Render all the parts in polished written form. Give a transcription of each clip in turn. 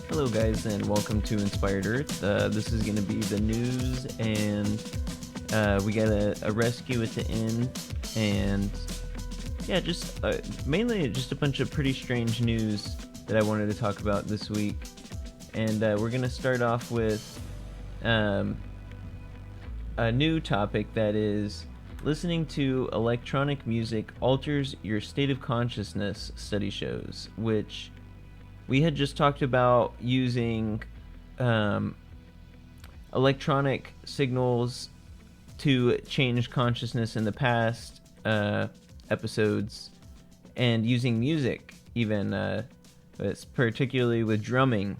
Hello guys, and welcome to Inspired Earth. This is going to be the news, and we got a rescue at the end, and yeah, just mainly just a bunch of pretty strange news that I wanted to talk about this week. And we're going to start off with a new topic that is listening to electronic music alters your state of consciousness, study shows, which we had just talked about using electronic signals to change consciousness in the past episodes, and using music even, particularly with drumming.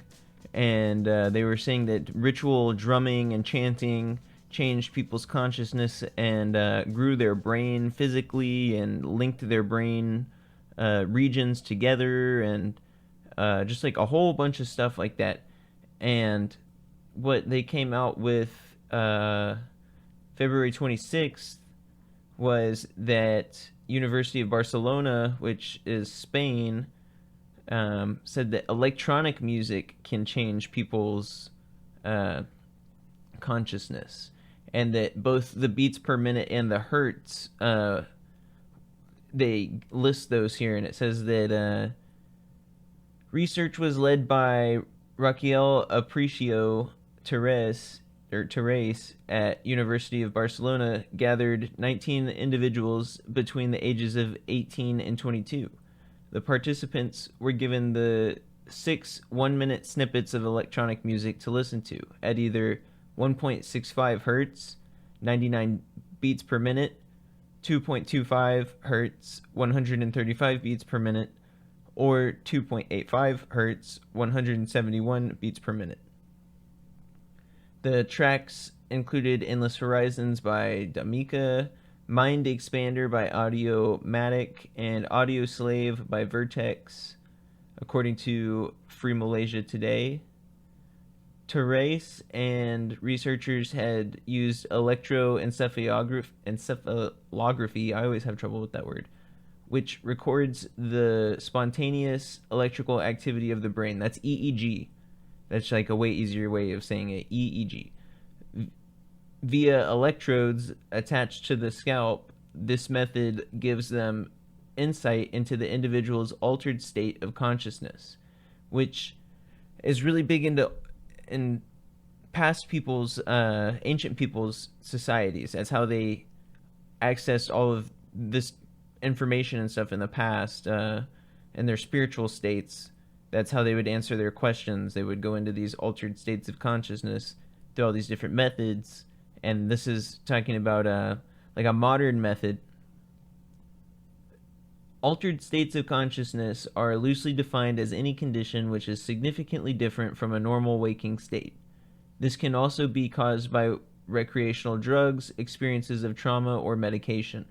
And they were saying that ritual drumming and chanting changed people's consciousness and grew their brain physically and linked their brain regions together, and just like a whole bunch of stuff like that. And what they came out with February 26th was that University of Barcelona, which is Spain, said that electronic music can change people's consciousness, and that both the beats per minute and the hertz, they list those here, and it says that research was led by Raquel Aparicio Terres at University of Barcelona, gathered 19 individuals between the ages of 18 and 22. The participants were given the 6 one-minute snippets of electronic music to listen to at either 1.65 hertz, 99 beats per minute, 2.25 hertz, 135 beats per minute, or 2.85 hertz, 171 beats per minute. The tracks included Endless Horizons by Damika, Mind Expander by Audiomatic, and Audio Slave by Vertex, according to Free Malaysia Today. Therese and researchers had used electroencephalography, I always have trouble with that word, which records the spontaneous electrical activity of the brain. That's EEG. That's like a way easier way of saying it, EEG. Via electrodes attached to the scalp, this method gives them insight into the individual's altered state of consciousness, which is really big in past people's, ancient people's societies. That's how they accessed all of this information and stuff in the past, in their spiritual states. That's how they would answer their questions. They would go into these altered states of consciousness through all these different methods, and this is talking about like a modern method. Altered states of consciousness are loosely defined as any condition which is significantly different from a normal waking state. This can also be caused by recreational drugs, experiences of trauma, or medication.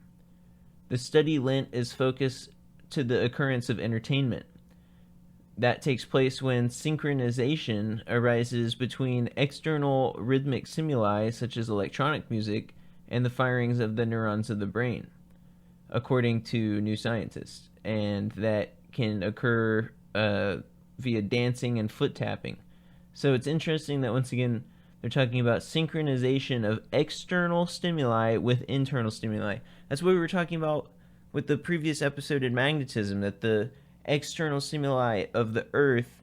The study lent its focus to the occurrence of entertainment. That takes place when synchronization arises between external rhythmic stimuli, such as electronic music, and the firings of the neurons of the brain, according to new scientists, and that can occur via dancing and foot tapping. So it's interesting that once again they're talking about synchronization of external stimuli with internal stimuli. That's what we were talking about with the previous episode in magnetism, that the external stimuli of the earth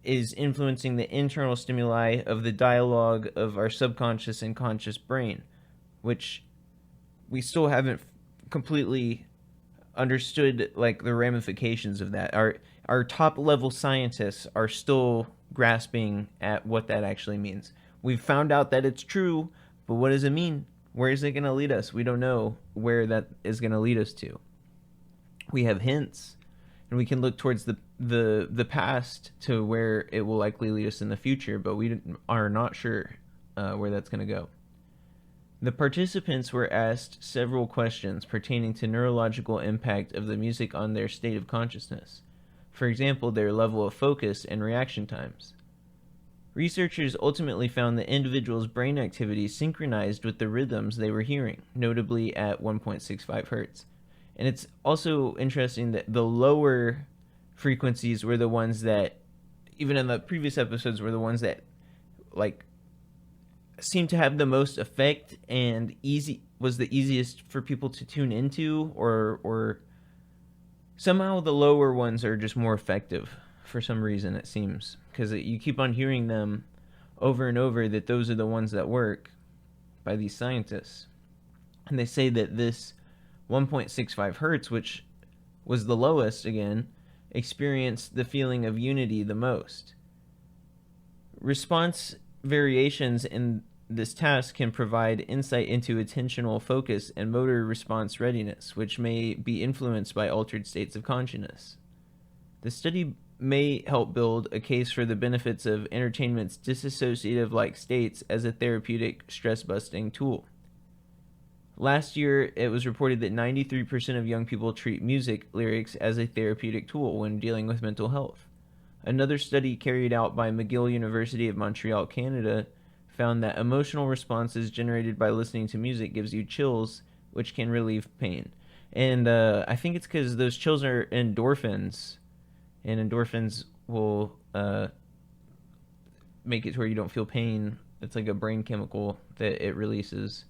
is influencing the internal stimuli of the dialogue of our subconscious and conscious brain, which we still haven't completely understood, like, the ramifications of that. Our top level scientists are still grasping at what that actually means. We've found out that it's true, but what does it mean? Where is it going to lead us? We don't know where that is going to lead us to. We have hints, and we can look towards the past to where it will likely lead us in the future, but we are not sure where that's going to go. The participants were asked several questions pertaining to neurological impact of the music on their state of consciousness. For example, their level of focus and reaction times. Researchers ultimately found that individuals' brain activity synchronized with the rhythms they were hearing, notably at 1.65 hertz. And it's also interesting that the lower frequencies were the ones that, even in the previous episodes, were the ones that, like, seemed to have the most effect and was the easiest for people to tune into, or somehow the lower ones are just more effective for some reason, it seems, because you keep on hearing them over and over, that those are the ones that work by these scientists. And they say that this 1.65 hertz, which was the lowest again, experienced the feeling of unity the most. Response variations in this task can provide insight into attentional focus and motor response readiness, which may be influenced by altered states of consciousness. The study may help build a case for the benefits of entertainment's dissociative-like states as a therapeutic stress-busting tool. Last year, it was reported that 93% of young people treat music lyrics as a therapeutic tool when dealing with mental health. Another study carried out by McGill University of Montreal, Canada, found that emotional responses generated by listening to music gives you chills, which can relieve pain. And I think it's because those chills are endorphins, and endorphins will make it to where you don't feel pain. It's like a brain chemical that it releases.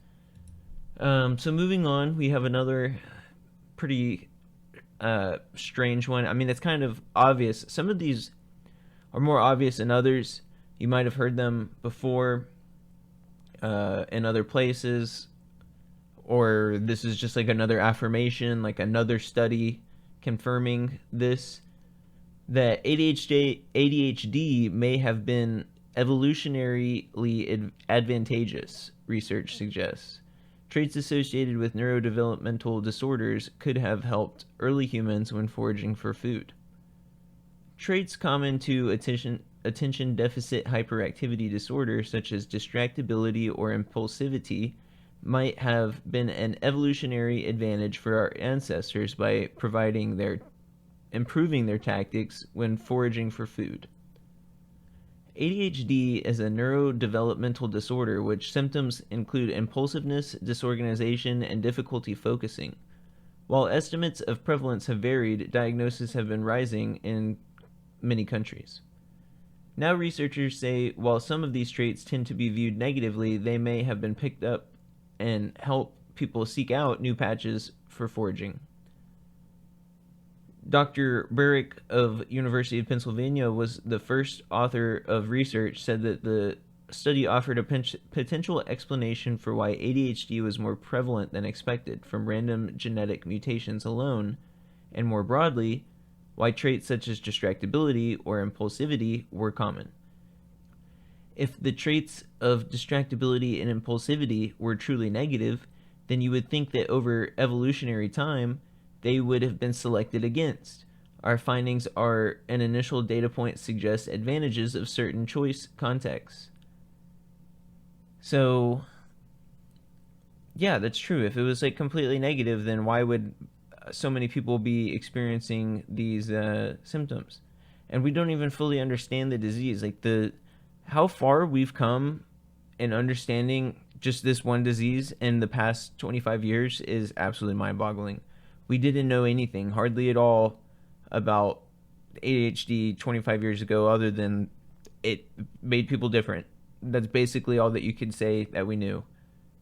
So moving on, we have another pretty strange one. I mean, it's kind of obvious. Some of these are more obvious than others. You might have heard them before in other places, or this is just like another affirmation, like another study confirming this, that ADHD may have been evolutionarily advantageous, research suggests. Traits associated with neurodevelopmental disorders could have helped early humans when foraging for food. Traits common to attention deficit hyperactivity disorder, such as distractibility or impulsivity, might have been an evolutionary advantage for our ancestors by improving their tactics when foraging for food. ADHD is a neurodevelopmental disorder which symptoms include impulsiveness, disorganization, and difficulty focusing. While estimates of prevalence have varied, diagnoses have been rising in many countries. Now researchers say while some of these traits tend to be viewed negatively, they may have been picked up and help people seek out new patches for foraging. Dr. Burrick of University of Pennsylvania was the first author of research, said that the study offered a potential explanation for why ADHD was more prevalent than expected from random genetic mutations alone, and more broadly, why traits such as distractibility or impulsivity were common. If the traits of distractibility and impulsivity were truly negative, then you would think that over evolutionary time, they would have been selected against. Our findings are an initial data point suggests advantages of certain choice contexts. So, yeah, that's true. If it was like completely negative, then why would so many people be experiencing these symptoms? And we don't even fully understand the disease. Like how far we've come in understanding just this one disease in the past 25 years is absolutely mind-boggling. We didn't know anything hardly at all about ADHD 25 years ago, other than it made people different. That's basically all that you could say that we knew.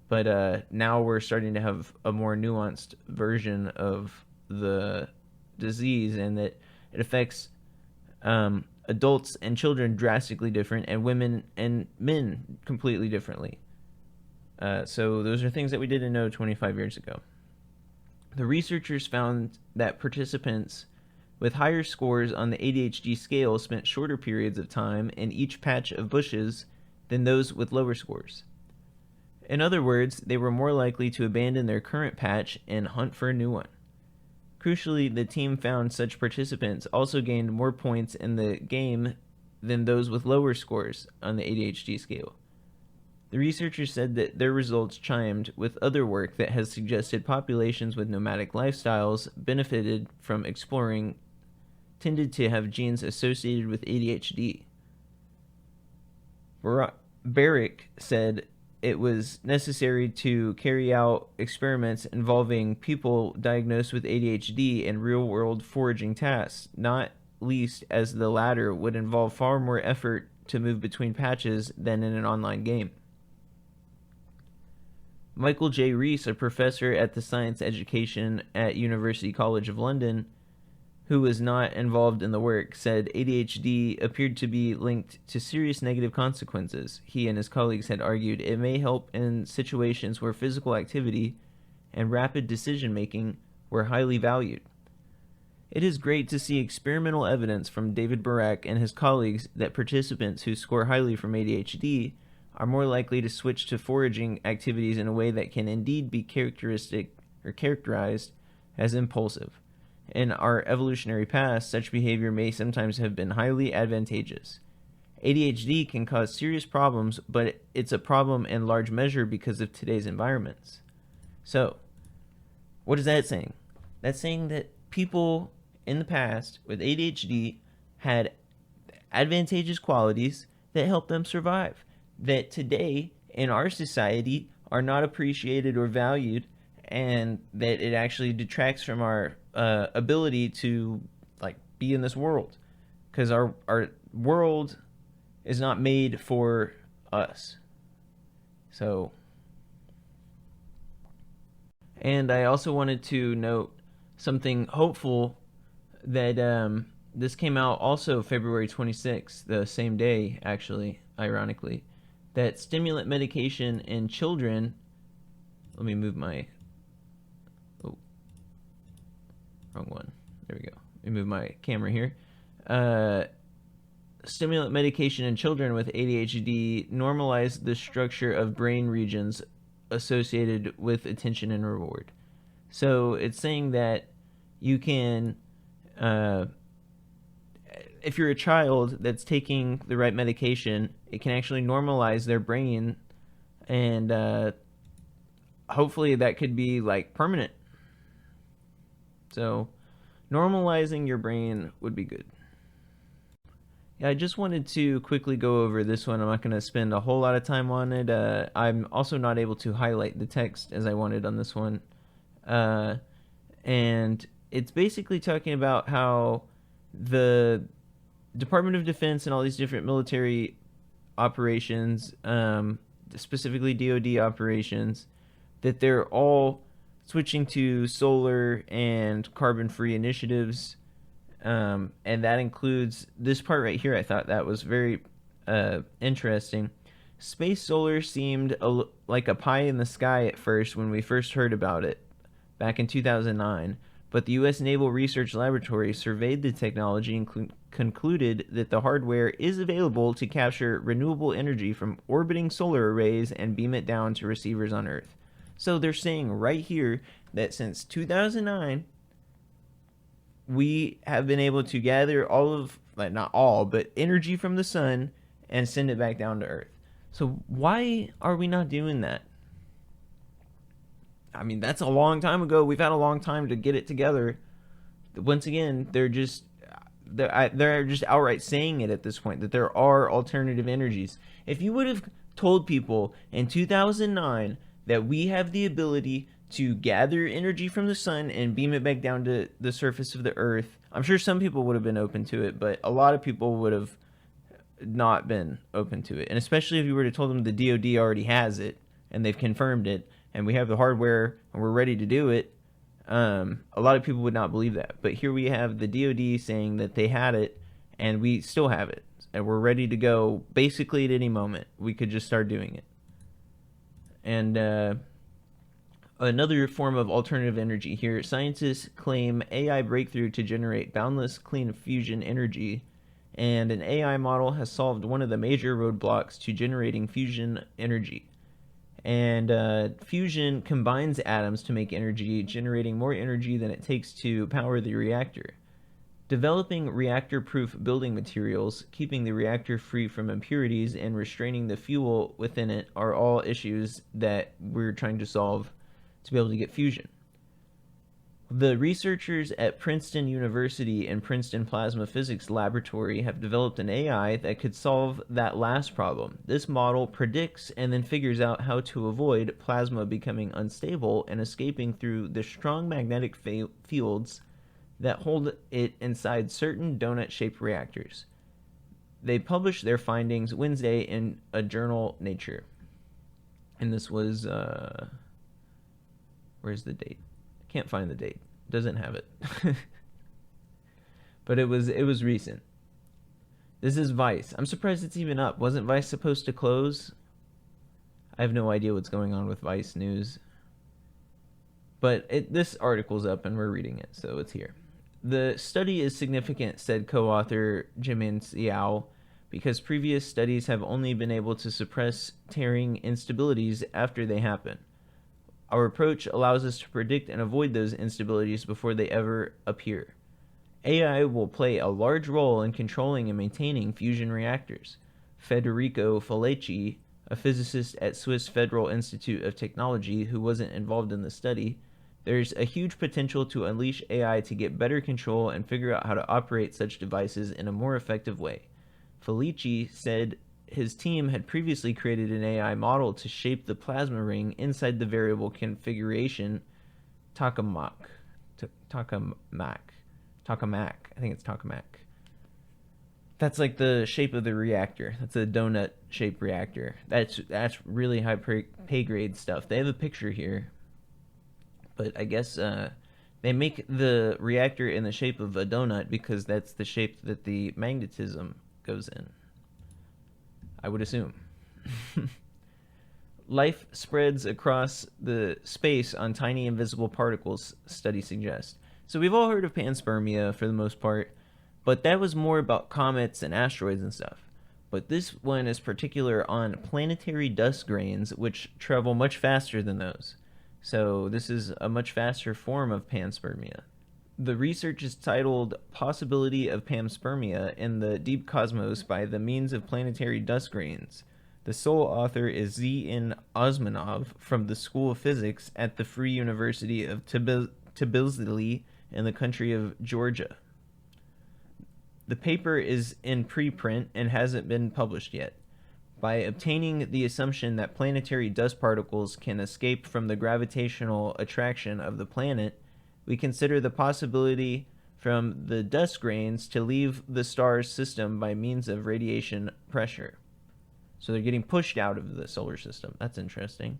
But now we're starting to have a more nuanced version of the disease, and that it affects adults and children drastically different, and women and men completely differently. So those are things that we didn't know 25 years ago. The researchers found that participants with higher scores on the ADHD scale spent shorter periods of time in each patch of bushes than those with lower scores. In other words, they were more likely to abandon their current patch and hunt for a new one. Crucially, the team found such participants also gained more points in the game than those with lower scores on the ADHD scale. The researchers said that their results chimed with other work that has suggested populations with nomadic lifestyles benefited from exploring tended to have genes associated with ADHD. Barrick said it was necessary to carry out experiments involving people diagnosed with ADHD in real-world foraging tasks, not least as the latter would involve far more effort to move between patches than in an online game. Michael J. Rees, a professor at the Science Education at University College of London, who was not involved in the work, said ADHD appeared to be linked to serious negative consequences. He and his colleagues had argued it may help in situations where physical activity and rapid decision-making were highly valued. It is great to see experimental evidence from David Barak and his colleagues that participants who score highly from ADHD are more likely to switch to foraging activities in a way that can indeed be characterized as impulsive. In our evolutionary past, such behavior may sometimes have been highly advantageous. ADHD can cause serious problems, but it's a problem in large measure because of today's environments. So, what is that saying? That's saying that people in the past with ADHD had advantageous qualities that helped them survive, that today in our society are not appreciated or valued, and that it actually detracts from our ability to be in this world, because our world is not made for us. So, and I also wanted to note something hopeful that this came out also February 26th, the same day actually, ironically, that stimulant medication in children, let me move my, wrong one, there we go, let me move my camera here. Stimulant medication in children with ADHD normalized the structure of brain regions associated with attention and reward. So it's saying that you can, if you're a child that's taking the right medication, it can actually normalize their brain, and hopefully that could be permanent. So normalizing your brain would be good. Yeah, I just wanted to quickly go over this one. I'm not going to spend a whole lot of time on it. I'm also not able to highlight the text as I wanted on this one. And it's basically talking about how the Department of Defense and all these different military operations, specifically DoD operations, that they're all switching to solar and carbon-free initiatives, and that includes this part right here. I thought that was very interesting. Space solar seemed like a pie in the sky at first when we first heard about it back in 2009, but the U.S. Naval Research Laboratory surveyed the technology and concluded that the hardware is available to capture renewable energy from orbiting solar arrays and beam it down to receivers on Earth. So they're saying right here that since 2009, we have been able to gather all of, not all, but energy from the sun and send it back down to Earth. So why are we not doing that? I mean, that's a long time ago. We've had a long time to get it together. Once again, they're just outright saying it at this point, that there are alternative energies. If you would have told people in 2009 that we have the ability to gather energy from the sun and beam it back down to the surface of the earth. I'm sure some people would have been open to it, but a lot of people would have not been open to it. And especially if you were to tell them the DoD already has it and they've confirmed it and we have the hardware and we're ready to do it, a lot of people would not believe that. But here we have the DoD saying that they had it and we still have it and we're ready to go basically at any moment. We could just start doing it. And another form of alternative energy here, scientists claim AI breakthrough to generate boundless clean fusion energy, and an AI model has solved one of the major roadblocks to generating fusion energy. And fusion combines atoms to make energy, generating more energy than it takes to power the reactor. Developing reactor-proof building materials, keeping the reactor free from impurities, and restraining the fuel within it are all issues that we're trying to solve to be able to get fusion. The researchers at Princeton University and Princeton Plasma Physics Laboratory have developed an AI that could solve that last problem. This model predicts and then figures out how to avoid plasma becoming unstable and escaping through the strong magnetic fields that hold it inside certain donut-shaped reactors. They published their findings Wednesday in a journal, Nature. And this was, where's the date? Can't find the date. Doesn't have it. But it was recent. This is Vice. I'm surprised it's even up. Wasn't Vice supposed to close? I have no idea what's going on with Vice News. But this article's up and we're reading it, so it's here. The study is significant, said co-author Jimin Xiao, because previous studies have only been able to suppress tearing instabilities after they happen. Our approach allows us to predict and avoid those instabilities before they ever appear. AI will play a large role in controlling and maintaining fusion reactors. Federico Falecci, a physicist at Swiss Federal Institute of Technology who wasn't involved in the study, there's a huge potential to unleash AI to get better control and figure out how to operate such devices in a more effective way. Falecci said his team had previously created an AI model to shape the plasma ring inside the variable configuration tokamak. I think it's tokamak. That's like the shape of the reactor. That's a donut-shaped reactor. That's really high pay grade stuff. They have a picture here, but I guess they make the reactor in the shape of a donut because that's the shape that the magnetism goes in, I would assume. Life spreads across the space on tiny invisible particles, studies suggest. So we've all heard of panspermia for the most part, but that was more about comets and asteroids and stuff. But this one is particular on planetary dust grains, which travel much faster than those. So this is a much faster form of panspermia. The research is titled Possibility of Panspermia in the Deep Cosmos by the Means of Planetary Dust Grains. The sole author is Z.N. Osmanov from the School of Physics at the Free University of Tbilisi in the country of Georgia. The paper is in preprint and hasn't been published yet. By obtaining the assumption that planetary dust particles can escape from the gravitational attraction of the planet, we consider the possibility from the dust grains to leave the star's system by means of radiation pressure. So they're getting pushed out of the solar system. That's interesting.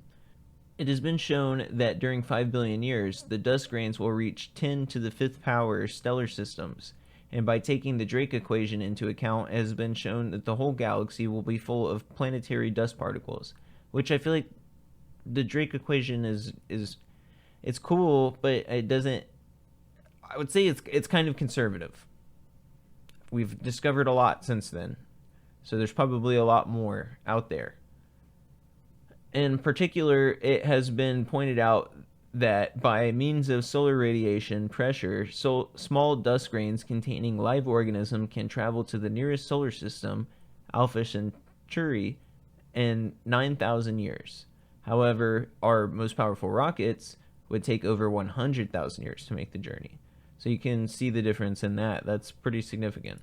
It has been shown that during 5 billion years, the dust grains will reach 10 to the 5th power stellar systems. And by taking the Drake equation into account, it has been shown that the whole galaxy will be full of planetary dust particles, which I feel like the Drake equation is it's cool, but it doesn't. I would say it's kind of conservative. We've discovered a lot since then, so there's probably a lot more out there. In particular, it has been pointed out that by means of solar radiation pressure, small dust grains containing live organism can travel to the nearest solar system, Alpha Centauri, in 9,000 years. However, our most powerful rockets would take over 100,000 years to make the journey. So you can see the difference in that. That's pretty significant.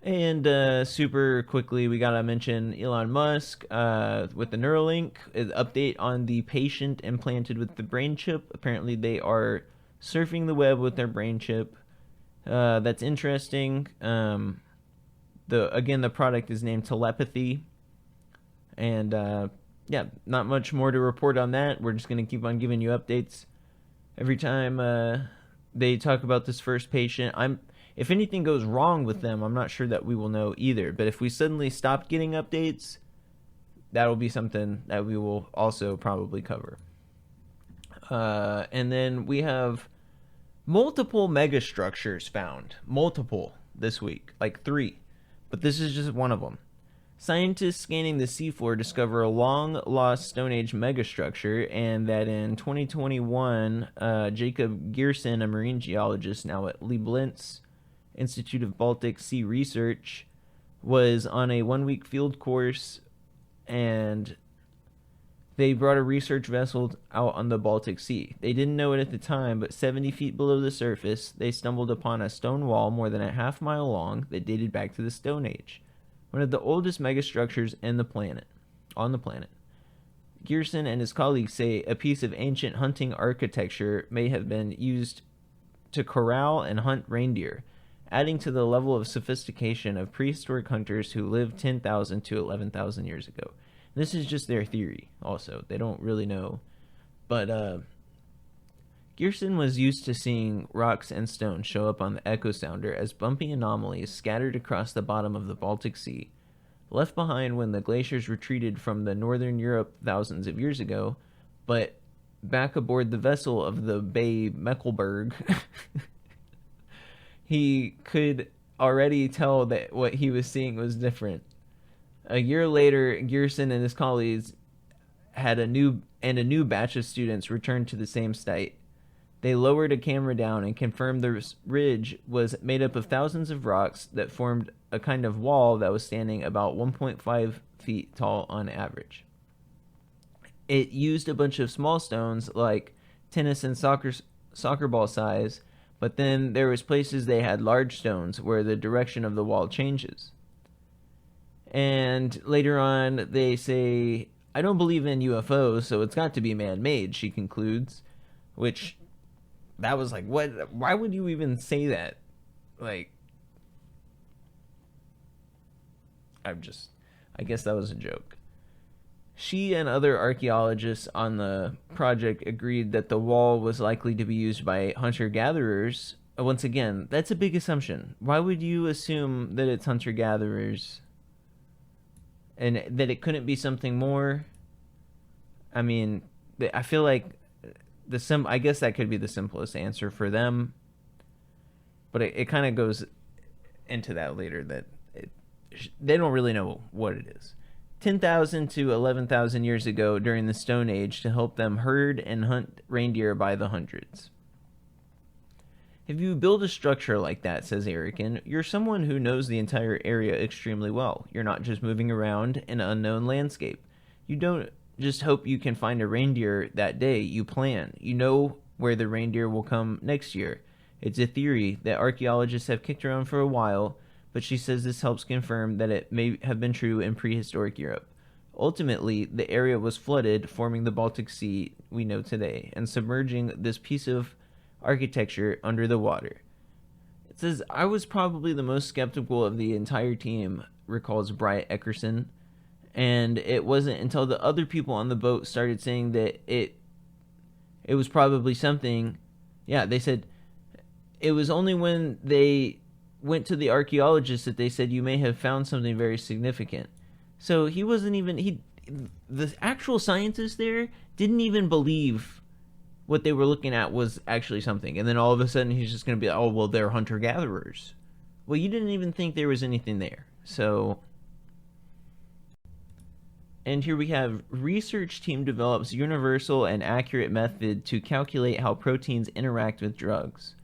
And super quickly, we gotta mention Elon Musk with the Neuralink update on the patient implanted with the brain chip. Apparently, they are surfing the web with their brain chip. That's interesting. The product is named Telepathy, and yeah, not much more to report on that. We're just gonna keep on giving you updates every time they talk about this first patient. If anything goes wrong with them, I'm not sure that we will know either. But if we suddenly stop getting updates, that'll be something that we will also probably cover. And then we have multiple megastructures found. Multiple this week, like 3. But this is just one of them. Scientists scanning the seafloor discover a long-lost Stone Age megastructure, and that in 2021, Jacob Gearson, a marine geologist now at Leibniz Institute of Baltic Sea Research, was on a 1-week field course, and they brought a research vessel out on the Baltic Sea. They didn't know it at the time, but 70 feet below the surface, they stumbled upon a stone wall more than a half-mile long that dated back to the Stone Age, one of the oldest megastructures on the planet. Gearson and his colleagues say a piece of ancient hunting architecture may have been used to corral and hunt reindeer, adding to the level of sophistication of prehistoric hunters who lived 10,000 to 11,000 years ago. This is just their theory, also. They don't really know. But Gearson was used to seeing rocks and stones show up on the echo sounder as bumpy anomalies scattered across the bottom of the Baltic Sea, left behind when the glaciers retreated from the northern Europe thousands of years ago, but back aboard the vessel of the Bay Mecklenburg, he could already tell that what he was seeing was different. A year later, Gearson and his colleagues had a new batch of students return to the same site. They lowered a camera down and confirmed the ridge was made up of thousands of rocks that formed a kind of wall that was standing about 1.5 feet tall on average. It used a bunch of small stones like tennis and soccer ball size, but then there was places they had large stones where the direction of the wall changes. And later on, they say, I don't believe in UFOs, so it's got to be man-made, she concludes. Which, that was like, what? Why would you even say that? Like, I guess that was a joke. She and other archaeologists on the project agreed that the wall was likely to be used by hunter-gatherers. Once again, that's a big assumption. Why would you assume that it's hunter-gatherers and that it couldn't be something more? I mean, I feel like I guess that could be the simplest answer for them, but it kind of goes into that later, that they don't really know what it is. 10,000 to 11,000 years ago during the Stone Age to help them herd and hunt reindeer by the hundreds. If you build a structure like that, says Erican, you're someone who knows the entire area extremely well. You're not just moving around an unknown landscape. You don't just hope you can find a reindeer that day. You plan. You know where the reindeer will come next year. It's a theory that archaeologists have kicked around for a while, but she says this helps confirm that it may have been true in prehistoric Europe. Ultimately, the area was flooded, forming the Baltic Sea we know today, and submerging this piece of architecture under the water. It says, I was probably the most skeptical of the entire team, recalls Bryant Eckerson, and it wasn't until the other people on the boat started saying that it was probably something. Yeah, they said it was only when they went to the archaeologists that they said you may have found something very significant. So he wasn't even, the actual scientists there didn't even believe what they were looking at was actually something. And then all of a sudden he's just going to be like, oh, well, they're hunter-gatherers. Well, you didn't even think there was anything there. So, and here we have research team develops universal and accurate method to calculate how proteins interact with drugs.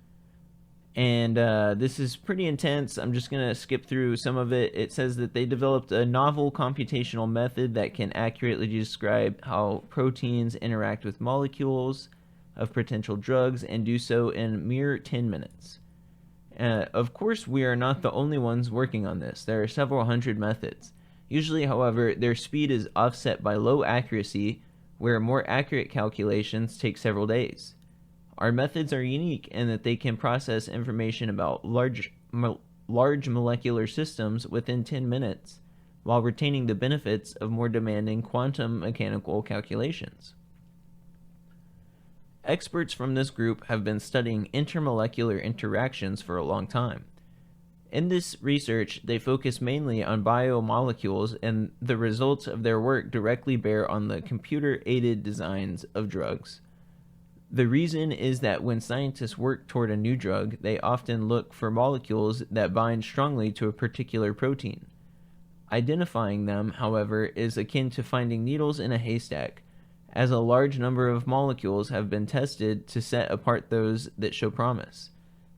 And this is pretty intense. I'm just going to skip through some of it. It says that they developed a novel computational method that can accurately describe how proteins interact with molecules of potential drugs and do so in mere 10 minutes. Of course, we are not the only ones working on this. There are several hundred methods. Usually, however, their speed is offset by low accuracy, where more accurate calculations take several days. Our methods are unique in that they can process information about large molecular systems within 10 minutes, while retaining the benefits of more demanding quantum mechanical calculations. Experts from this group have been studying intermolecular interactions for a long time. In this research, they focus mainly on biomolecules, and the results of their work directly bear on the computer-aided designs of drugs. The reason is that when scientists work toward a new drug, they often look for molecules that bind strongly to a particular protein. Identifying them, however, is akin to finding needles in a haystack, as a large number of molecules have been tested to set apart those that show promise.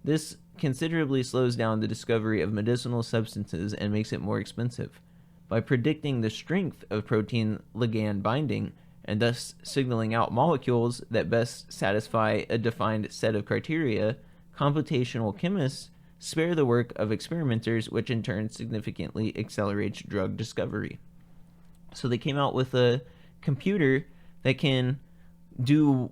This considerably slows down the discovery of medicinal substances and makes it more expensive. By predicting the strength of protein ligand binding, and thus signaling out molecules that best satisfy a defined set of criteria, computational chemists spare the work of experimenters, which in turn significantly accelerates drug discovery. So they came out with a computer that can do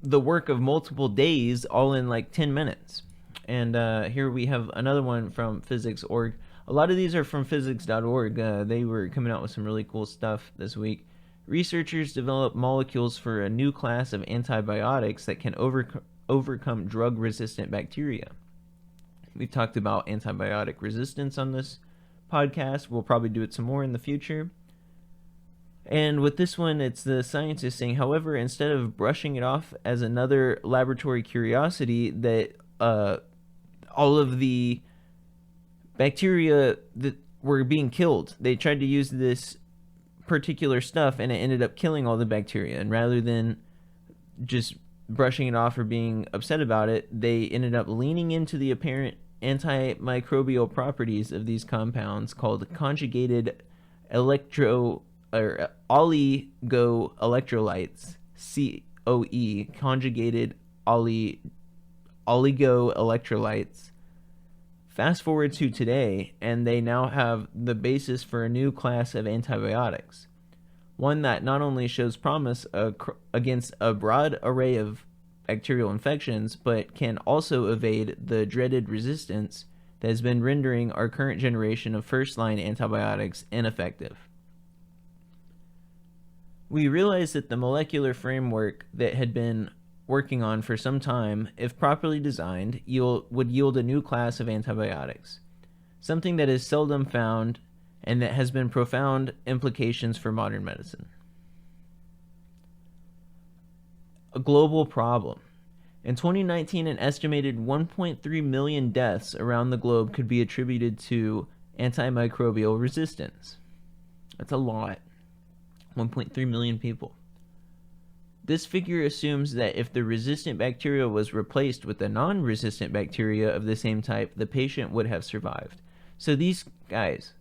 the work of multiple days all in like 10 minutes. And here we have another one from physics.org. A lot of these are from physics.org. They were coming out with some really cool stuff this week. Researchers developed molecules for a new class of antibiotics that can overcome drug-resistant bacteria. We've talked about antibiotic resistance on this podcast. We'll probably do it some more in the future. And with this one, it's the scientists saying, however, instead of brushing it off as another laboratory curiosity that all of the bacteria that were being killed, they tried to use this particular stuff and it ended up killing all the bacteria. And rather than just brushing it off or being upset about it, they ended up leaning into the apparent antimicrobial properties of these compounds called conjugated oligoelectrolytes, COE, conjugated oligoelectrolytes. Fast forward to today, and they now have the basis for a new class of antibiotics, one that not only shows promise against a broad array of bacterial infections, but can also evade the dreaded resistance that has been rendering our current generation of first-line antibiotics ineffective. We realized that the molecular framework that had been working on for some time, if properly designed, would yield a new class of antibiotics, something that is seldom found and that has been profound implications for modern medicine. A global problem. In 2019, an estimated 1.3 million deaths around the globe could be attributed to antimicrobial resistance. That's a lot. 1.3 million people. This figure assumes that if the resistant bacteria was replaced with a non-resistant bacteria of the same type, the patient would have survived. So these guys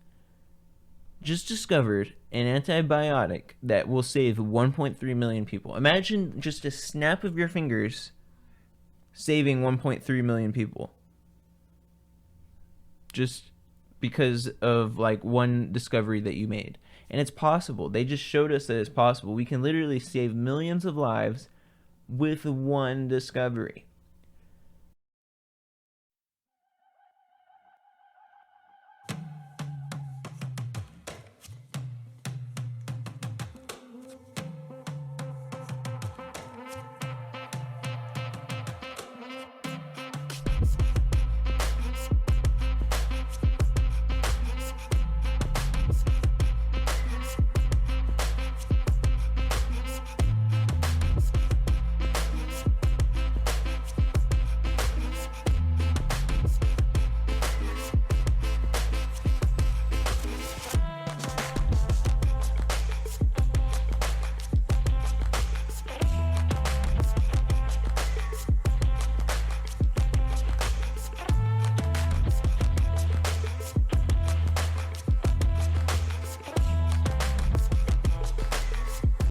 just discovered an antibiotic that will save 1.3 million people. Imagine just a snap of your fingers saving 1.3 million people. Just because of like one discovery that you made. And it's possible. They just showed us that it's possible. We can literally save millions of lives with one discovery.